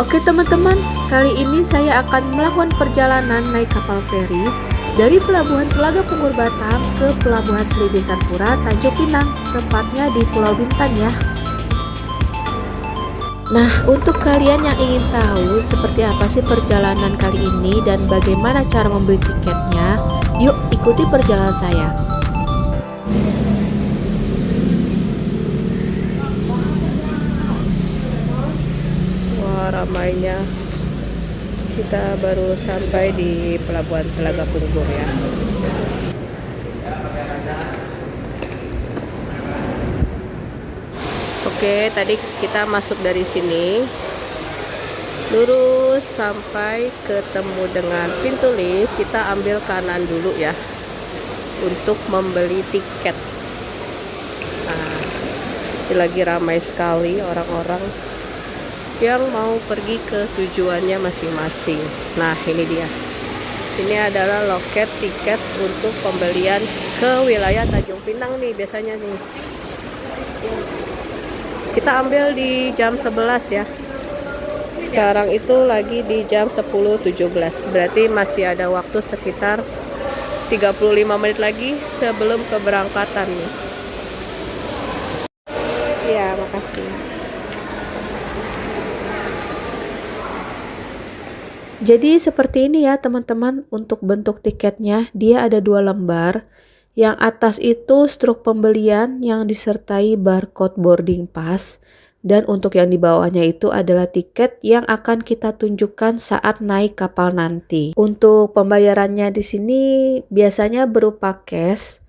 Oke teman-teman, kali ini saya akan melakukan perjalanan naik kapal feri dari Pelabuhan Telaga Pungur Batam ke Pelabuhan Sri Bintangpura, Tanjung Pinang, tepatnya di Pulau Bintan ya. Nah, untuk kalian yang ingin tahu seperti apa sih perjalanan kali ini dan bagaimana cara membeli tiketnya, yuk ikuti perjalanan saya. Wah, ramainya. Kita baru sampai di Pelabuhan Telaga Pungur ya. Oke, tadi kita masuk dari sini, lurus sampai ketemu dengan pintu lift. Kita ambil kanan dulu ya untuk membeli tiket. Nah, ini lagi ramai sekali orang-orang yang mau pergi ke tujuannya masing-masing. Nah, ini dia. Ini adalah loket tiket untuk pembelian ke wilayah Tanjung Pinang nih biasanya nih. Kita ambil di jam 11 ya. Sekarang itu lagi di jam 10.17. Berarti masih ada waktu sekitar 35 menit lagi sebelum keberangkatan nih. Ya, makasih. Jadi seperti ini ya teman-teman untuk bentuk tiketnya. Dia ada 2 lembar. Yang atas itu struk pembelian yang disertai barcode boarding pass. Dan untuk yang di bawahnya itu adalah tiket yang akan kita tunjukkan saat naik kapal nanti. Untuk pembayarannya di sini biasanya berupa cash.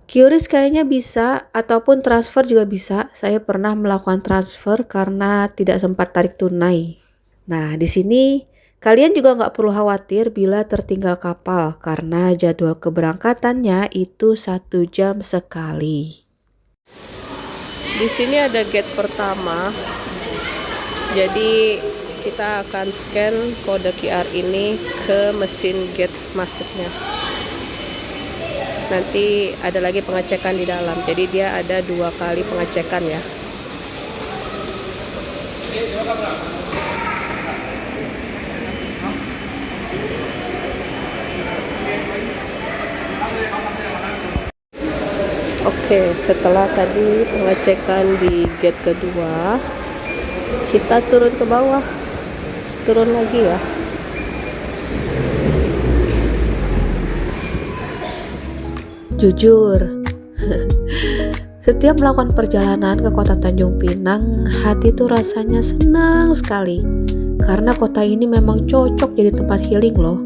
QRIS kayaknya bisa ataupun transfer juga bisa. Saya pernah melakukan transfer karena tidak sempat tarik tunai. Nah, di sini kalian juga nggak perlu khawatir bila tertinggal kapal karena jadwal keberangkatannya itu 1 jam sekali. Di sini ada gate pertama. Jadi kita akan scan kode QR ini ke mesin gate masuknya. Nanti ada lagi pengecekan di dalam. Jadi dia ada 2 kali pengecekan ya. Oke, setelah tadi pengecekan di gate kedua, kita turun ke bawah. Turun lagi ya. Jujur, setiap melakukan perjalanan ke kota Tanjung Pinang, hati tuh rasanya senang sekali. Karena kota ini memang cocok jadi tempat healing loh.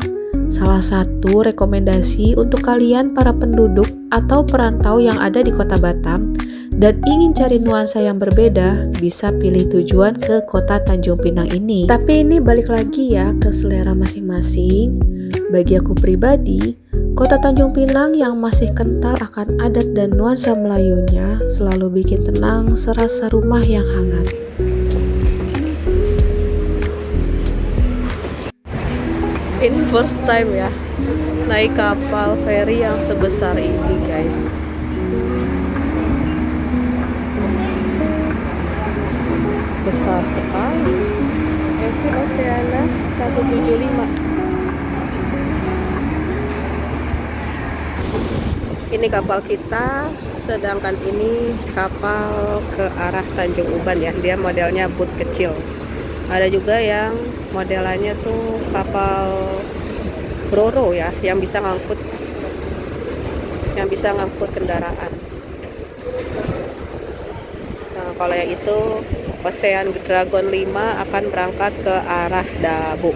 Salah satu rekomendasi untuk kalian para penduduk atau perantau yang ada di kota Batam dan ingin cari nuansa yang berbeda, bisa pilih tujuan ke kota Tanjung Pinang ini. Tapi ini balik lagi ya ke selera masing-masing. Bagi aku pribadi, kota Tanjung Pinang yang masih kental akan adat dan nuansa Melayunya selalu bikin tenang serasa rumah yang hangat. Ini first time ya naik kapal feri yang sebesar ini guys. Besar sekali. MV Oceana 175. Ini kapal kita, sedangkan ini kapal ke arah Tanjung Uban ya. Dia modelnya boot kecil. Ada juga yang modelannya tuh kapal Roro ya, yang bisa ngangkut kendaraan. Nah, kalau yang itu Ocean Dragon 5 akan berangkat ke arah Dabu.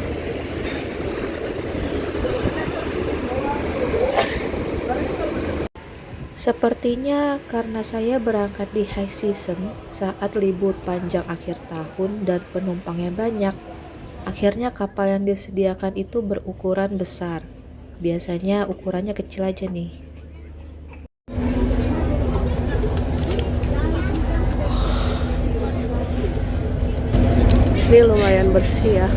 Sepertinya karena saya berangkat di high season saat libur panjang akhir tahun dan penumpangnya banyak, akhirnya kapal yang disediakan itu berukuran besar. Biasanya ukurannya kecil aja nih. Ini lumayan bersih ya.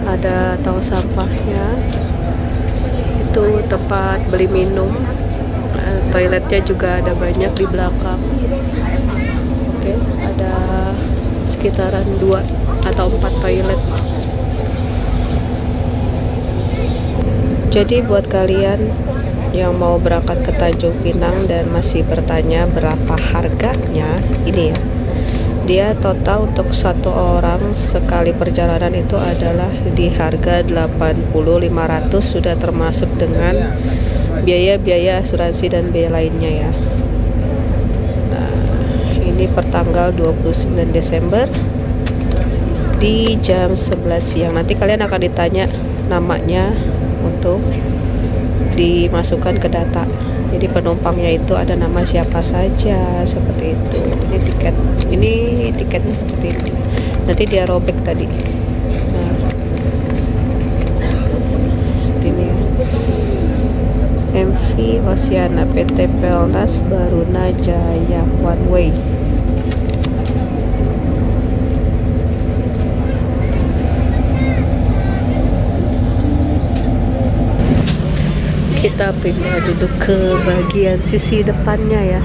Ada tong sampahnya. Itu tempat beli minum. Toiletnya juga ada banyak di belakang. Oke, ada sekitaran 2 atau 4 toilet. Jadi buat kalian yang mau berangkat ke Tanjung Pinang dan masih bertanya berapa harganya, ini ya, dia total untuk satu orang sekali perjalanan itu adalah di harga 80.500, sudah termasuk dengan biaya-biaya asuransi dan biaya lainnya ya. Nah, ini pertanggal 29 Desember di jam 11 siang. Nanti kalian akan ditanya namanya untuk dimasukkan ke data. Jadi penumpangnya itu ada nama siapa saja, seperti itu. Ini tiketnya seperti ini. Nanti dia robek tadi. Nah, ini MV Oceana PT Pelnas Baruna Jaya One Way. Kita pindah duduk ke bagian sisi depannya ya.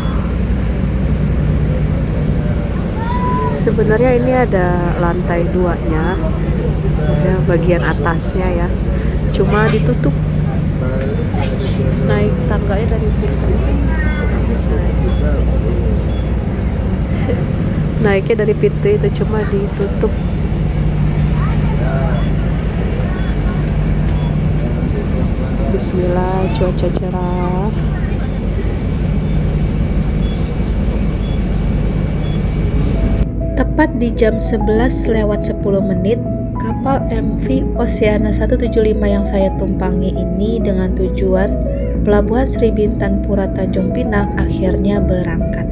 Sebenarnya ini ada lantai 2-nya, ada bagian atasnya ya, cuma ditutup. Naik tangganya dari pintu, naiknya dari pintu itu cuma ditutup. Bismillah, cuaca cerah. Tepat di jam 11:10 kapal MV Oceana 175 yang saya tumpangi ini dengan tujuan Pelabuhan Sri Bintan Pura Tanjung Pinang akhirnya berangkat.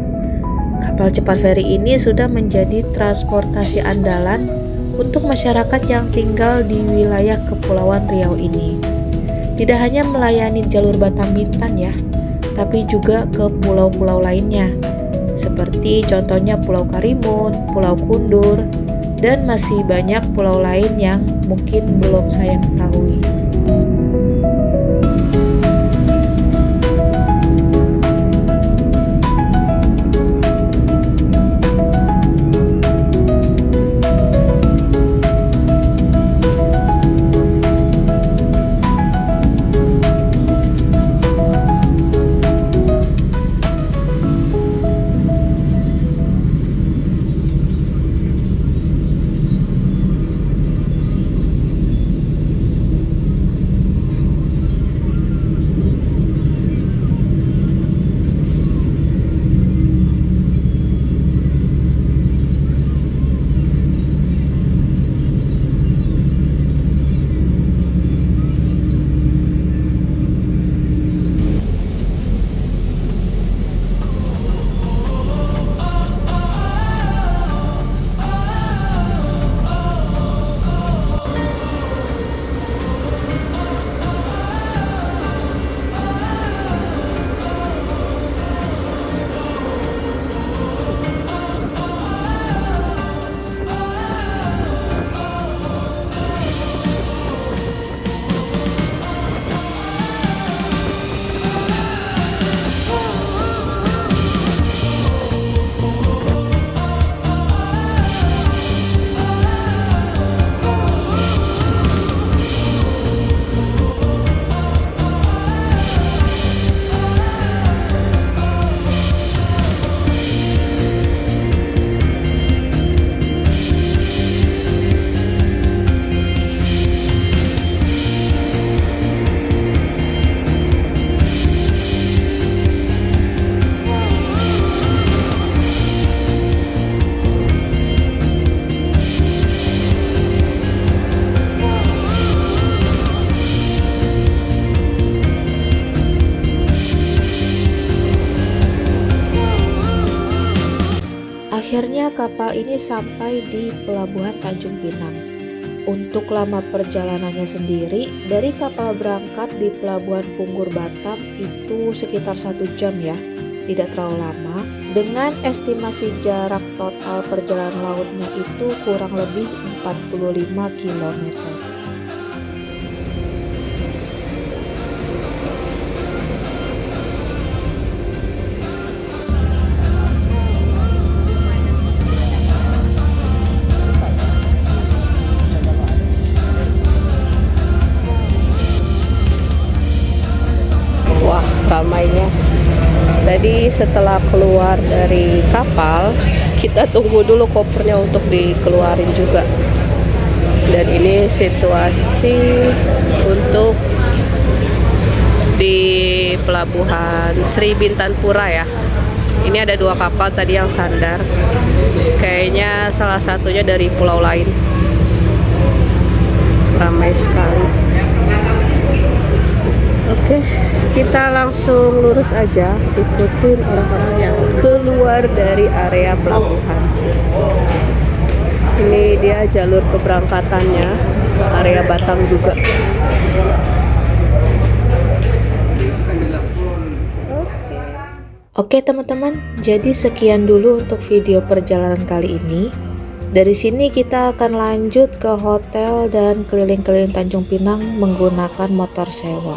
Kapal cepat feri ini sudah menjadi transportasi andalan untuk masyarakat yang tinggal di wilayah Kepulauan Riau ini. Tidak hanya melayani jalur Batam Bintan ya, tapi juga ke pulau-pulau lainnya, seperti contohnya Pulau Karimun, Pulau Kundur, dan masih banyak pulau lain yang mungkin belum saya ketahui. Akhirnya kapal ini sampai di Pelabuhan Tanjung Pinang. Untuk lama perjalanannya sendiri, dari kapal berangkat di Pelabuhan Punggur Batam itu sekitar 1 jam ya, tidak terlalu lama. Dengan estimasi jarak total perjalanan lautnya itu kurang lebih 45 km. Jadi setelah keluar dari kapal, kita tunggu dulu kopernya untuk dikeluarin juga. Dan ini situasi untuk di pelabuhan Sri Bintanpura ya. Ini ada 2 kapal tadi yang sandar. Kayaknya salah satunya dari pulau lain. Ramai sekali. Oke, kita langsung lurus aja, ikutin orang-orang yang keluar dari area pelabuhan. Ini dia jalur keberangkatannya ke area Batam juga. Oke teman-teman, jadi sekian dulu untuk video perjalanan kali ini. Dari sini kita akan lanjut ke hotel dan keliling-keliling Tanjung Pinang menggunakan motor sewa.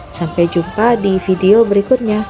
Sampai jumpa di video berikutnya.